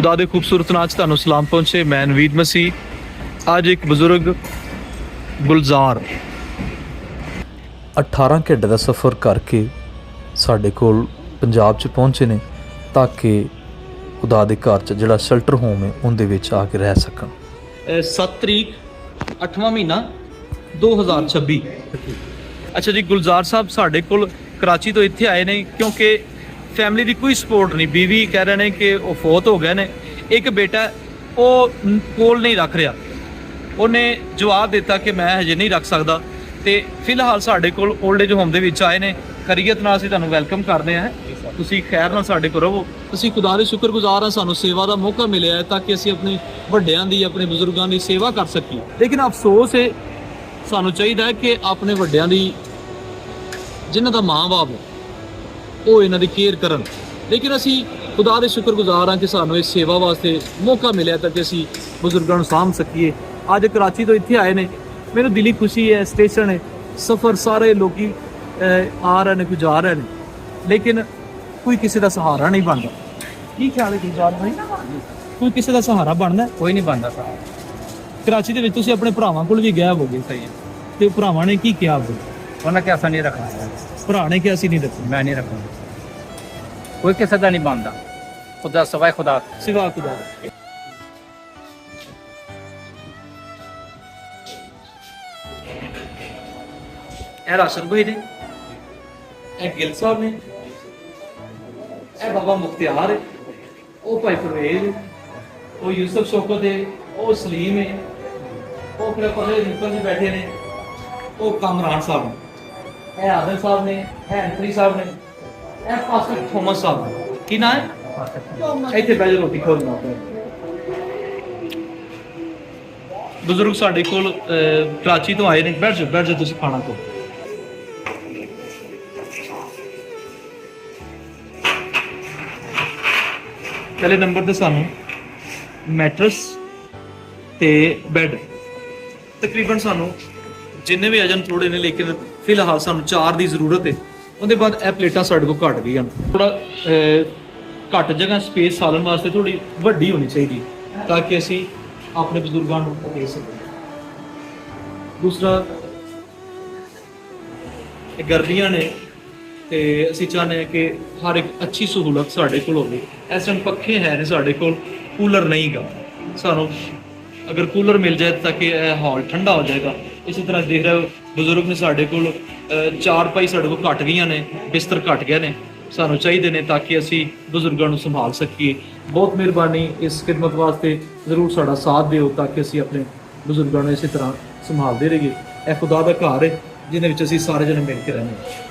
खुदा दे खूबसूरत नाच तुहानूं सलाम पहुंचे। मैं नवीद मसीह। अज एक बजुर्ग गुलजार 18 ਘੰਟੇ ਦਾ ਸਫ਼ਰ ਕਰਕੇ ਸਾਡੇ ਕੋਲ ਪੰਜਾਬ 'ਚ ਪਹੁੰਚੇ ਨੇ ਤਾਂ ਕਿ ਖੁਦਾ ਦੇ ਘਰ 'ਚ ਜਿਹੜਾ ਸ਼ੈਲਟਰ ਹੋਮ ਹੈ ਉਹਦੇ ਵਿੱਚ ਆ ਕੇ ਰਹਿ ਸਕਣ। 7 ਤਰੀਕ 8ਵਾਂ ਮਹੀਨਾ 2026। ਅੱਛਾ ਜੀ, ਗੁਲਜ਼ਾਰ ਸਾਹਿਬ ਸਾਡੇ ਕੋਲ ਕਰਾਚੀ ਤੋਂ ਇੱਥੇ ਆਏ ਨੇ ਕਿਉਂਕਿ ਫੈਮਿਲੀ ਦੀ ਕੋਈ ਸਪੋਰਟ ਨਹੀਂ। ਬੀਵੀ ਕਹਿ ਰਹੇ ਨੇ ਕਿ ਉਹ ਫੌਤ ਹੋ ਗਏ ਨੇ, ਇੱਕ ਬੇਟਾ ਉਹ ਕੋਲ ਨਹੀਂ ਰੱਖ ਰਿਹਾ। ਉਹਨੇ ਜਵਾਬ ਦਿੱਤਾ ਕਿ ਮੈਂ ਹਜੇ ਨਹੀਂ ਰੱਖ ਸਕਦਾ ਤੇ ਫਿਲਹਾਲ ਸਾਡੇ ਕੋਲ 올ਡ ਏਜ ਹੋਮ ਦੇ ਵਿੱਚ ਆਏ ਨੇ। ਖੈਰੀਅਤ ਨਾਲ ਅਸੀਂ ਤੁਹਾਨੂੰ ਵੈਲਕਮ ਕਰਦੇ ਹਾਂ। ਤੁਸੀਂ ਖੈਰ ਨਾਲ ਸਾਡੇ ਕੋਲ ਰਹੋ। ਅਸੀਂ ਖੁਦਾ ਦੇ ਸ਼ੁਕਰਗੁਜ਼ਾਰ ਹਾਂ, ਸਾਨੂੰ ਸੇਵਾ ਦਾ ਮੌਕਾ ਮਿਲਿਆ ਹੈ ਤਾਂ ਕਿ ਅਸੀਂ ਆਪਣੇ ਵੱਡਿਆਂ ਦੀ, ਆਪਣੇ ਬਜ਼ੁਰਗਾਂ ਦੀ ਸੇਵਾ ਕਰ ਸਕੀਏ। ਲੇਕਿਨ ਅਫਸੋਸ ਹੈ, ਸਾਨੂੰ ਚਾਹੀਦਾ ਹੈ ਕਿ ਆਪਣੇ ਵੱਡਿਆਂ ਦੀ, ਜਿਨ੍ਹਾਂ ਦਾ ਮਾਂ-ਬਾਪ ਉਹ ਇਹਨਾਂ ਦੀ ਕੇਅਰ ਕਰਨ। ਲੇਕਿਨ ਅਸੀਂ ਖੁਦਾ ਦੇ ਸ਼ੁਕਰਗੁਜ਼ਾਰ ਹਾਂ ਕਿ ਸਾਨੂੰ ਇਸ ਸੇਵਾ ਵਾਸਤੇ ਮੌਕਾ ਮਿਲਿਆ ਤਾਂ ਕਿ ਅਸੀਂ ਬਜ਼ੁਰਗਾਂ ਨੂੰ ਸਾਂਭ ਸਕੀਏ। ਅੱਜ ਕਰਾਚੀ ਤੋਂ ਇੱਥੇ ਆਏ ਨੇ, ਮੈਨੂੰ ਦਿਲੀ ਖੁਸ਼ੀ ਹੈ। ਸਟੇਸ਼ਨ ਹੈ, ਸਫ਼ਰ ਸਾਰੇ ਲੋਕੀ ਆ ਰਹੇ ਨੇ, ਗੁਜ਼ਾਰ ਰਹੇ ਨੇ, ਲੇਕਿਨ ਕੋਈ ਕਿਸੇ ਦਾ ਸਹਾਰਾ ਨਹੀਂ ਬਣਦਾ। ਕੀ ਖਿਆਲ ਹੈ ਗੁਲਜ਼ਾਰ ਭਾਈ, ਕੋਈ ਕਿਸੇ ਦਾ ਸਹਾਰਾ ਬਣਦਾ? ਕੋਈ ਨਹੀਂ ਬਣਦਾ ਸਰ। ਕਰਾਚੀ ਦੇ ਵਿੱਚ ਤੁਸੀਂ ਆਪਣੇ ਭਰਾਵਾਂ ਕੋਲ ਵੀ ਗਏ ਹੋਗੇ, ਸਹੀ ਹੈ। ਤੇ ਭਰਾਵਾਂ ਨੇ ਕੀ ਕਿਹਾ? ਉਹਨਾਂ ਕਿ ਅਸਾਂ ਨਹੀਂ ਰੱਖਣਾ ਹੈ। ਭਰਾ ਨੇ ਕਿਹਾ ਅਸੀਂ ਨਹੀਂ ਰੱਖਣਾ। ਮੈਂ ਨਹੀਂ ਰੱਖਣਾ। ਕੋਈ ਕਿਸੇ ਦਾ ਨਹੀਂ ਬਣਦਾ, ਖੁਦਾ ਸਵਾਏ ਖੁਦਾ। ਸਿਵਾ ਖੁਦਾ। ਇਹ ਰਾਸ਼ਨ ਭਾਈ ਨੇ, ਇਹ ਗਿਲ ਸਾਹਿਬ ਨੇ, ਇਹ ਬਾਬਾ ਮੁਖਤਿਆਰ ਹੈ, ਉਹ ਭਾਈ ਪਰਵੇਜ਼ ਹੈ, ਉਹ ਯੂਸਫ ਸ਼ੌਕਤ ਹੈ, ਉਹ ਸਲੀਮ ਹੈ, ਉਹ ਫਿਰ ਪਰੇ ਨਿਕਲ ਕੇ ਬੈਠੇ ਨੇ, ਉਹ ਕਾਮਰਾਨ ਸਾਹਿਬ ਨੇ, ਇਹ ਆਦਮ ਸਾਹਿਬ ਨੇ, ਇਹ ਐਂਟਰੀ ਸਾਹਿਬ ਨੇ, ਇਹ ਪਾਸਟਰ ਥੋਮਸ ਸਾਹਿਬ ਨੇ। ਕੀ ਨਾਂ ਹੈ? ਇੱਥੇ ਬਹਿ ਜਾ, ਰੋਟੀ ਖਾਓ ਨਾ। ਬਜ਼ੁਰਗ ਸਾਡੇ ਕੋਲ ਕਰਾਚੀ ਤੋਂ ਆਏ ਨੇ। ਬੈਠ ਜਾ ਤੁਸੀਂ ਖਾਣਾ ਖਾਓ। ਪਹਿਲੇ ਨੰਬਰ ਤੇ ਸਾਨੂੰ ਮੈਟਰਸ ਤੇ ਬੈੱਡ ਤਕਰੀਬਨ ਸਾਨੂੰ ਜਿੰਨੇ ਵੀ ਅਜਨ ਥੋੜੇ ਨੇ, ਲੇਕਿਨ ਫਿਲਹਾਲ ਸਾਨੂੰ 4 ਦੀ ਜ਼ਰੂਰਤ ਹੈ। ਉਹਦੇ ਬਾਅਦ ਇਹ ਪਲੇਟਾਂ ਸਾਡੇ ਕੋਲ ਘੱਟ ਗਈਆਂ, ਥੋੜਾ ਘੱਟ ਜਗ੍ਹਾ ਸਪੇਸ ਸਾਲਣ ਵਾਸਤੇ ਥੋੜੀ ਵੱਡੀ ਹੋਣੀ ਚਾਹੀਦੀ ਤਾਂ ਕਿ ਅਸੀਂ ਆਪਣੇ ਬਜ਼ੁਰਗਾਂ ਨੂੰ ਦੇ ਸਕੀਏ। ਦੂਸਰਾ, ਇਹ ਗਰਮੀਆਂ ਨੇ ਤੇ ਅਸੀਂ ਚਾਹੁੰਦੇ ਹਾਂ ਕਿ ਹਰ ਇੱਕ ਅੱਛੀ ਸਹੂਲਤ ਸਾਡੇ ਕੋਲ ਹੋਵੇ। ਇਸ ਟਾਈਮ ਪੱਖੇ ਹੈ ਨੇ ਸਾਡੇ ਕੋਲ, ਕੂਲਰ ਨਹੀਂ ਗਾ। ਸਾਨੂੰ ਅਗਰ ਕੂਲਰ ਮਿਲ ਜਾਏ ਤਾਂ ਕਿ ਇਹ ਹਾਲ ਠੰਡਾ ਹੋ ਜਾਏਗਾ। ਇਸੇ ਤਰ੍ਹਾਂ ਦੇਖ ਰਹੇ ਹੋ, ਬਜ਼ੁਰਗ ਨੇ ਸਾਡੇ ਕੋਲ 4 ਪਾਈ ਸਾਡੇ ਕੋਲ ਘੱਟ ਗਈਆਂ ਨੇ, ਬਿਸਤਰ ਘੱਟ ਗਏ ਨੇ, ਸਾਨੂੰ ਚਾਹੀਦੇ ਨੇ ਤਾਂ ਕਿ ਅਸੀਂ ਬਜ਼ੁਰਗਾਂ ਨੂੰ ਸੰਭਾਲ ਸਕੀਏ। ਬਹੁਤ ਮਿਹਰਬਾਨੀ, ਇਸ ਖਿਦਮਤ ਵਾਸਤੇ ਜ਼ਰੂਰ ਸਾਡਾ ਸਾਥ ਦਿਓ ਤਾਂ ਕਿ ਅਸੀਂ ਆਪਣੇ ਬਜ਼ੁਰਗਾਂ ਨੂੰ ਇਸੇ ਤਰ੍ਹਾਂ ਸੰਭਾਲਦੇ ਰਹੀਏ। ਇਹ ਖੁਦਾ ਦਾ ਘਰ ਹੈ ਜਿਹਦੇ ਵਿੱਚ ਅਸੀਂ ਸਾਰੇ ਜਣੇ ਮਿਲ ਕੇ ਰਹਿੰਦੇ ਹਾਂ।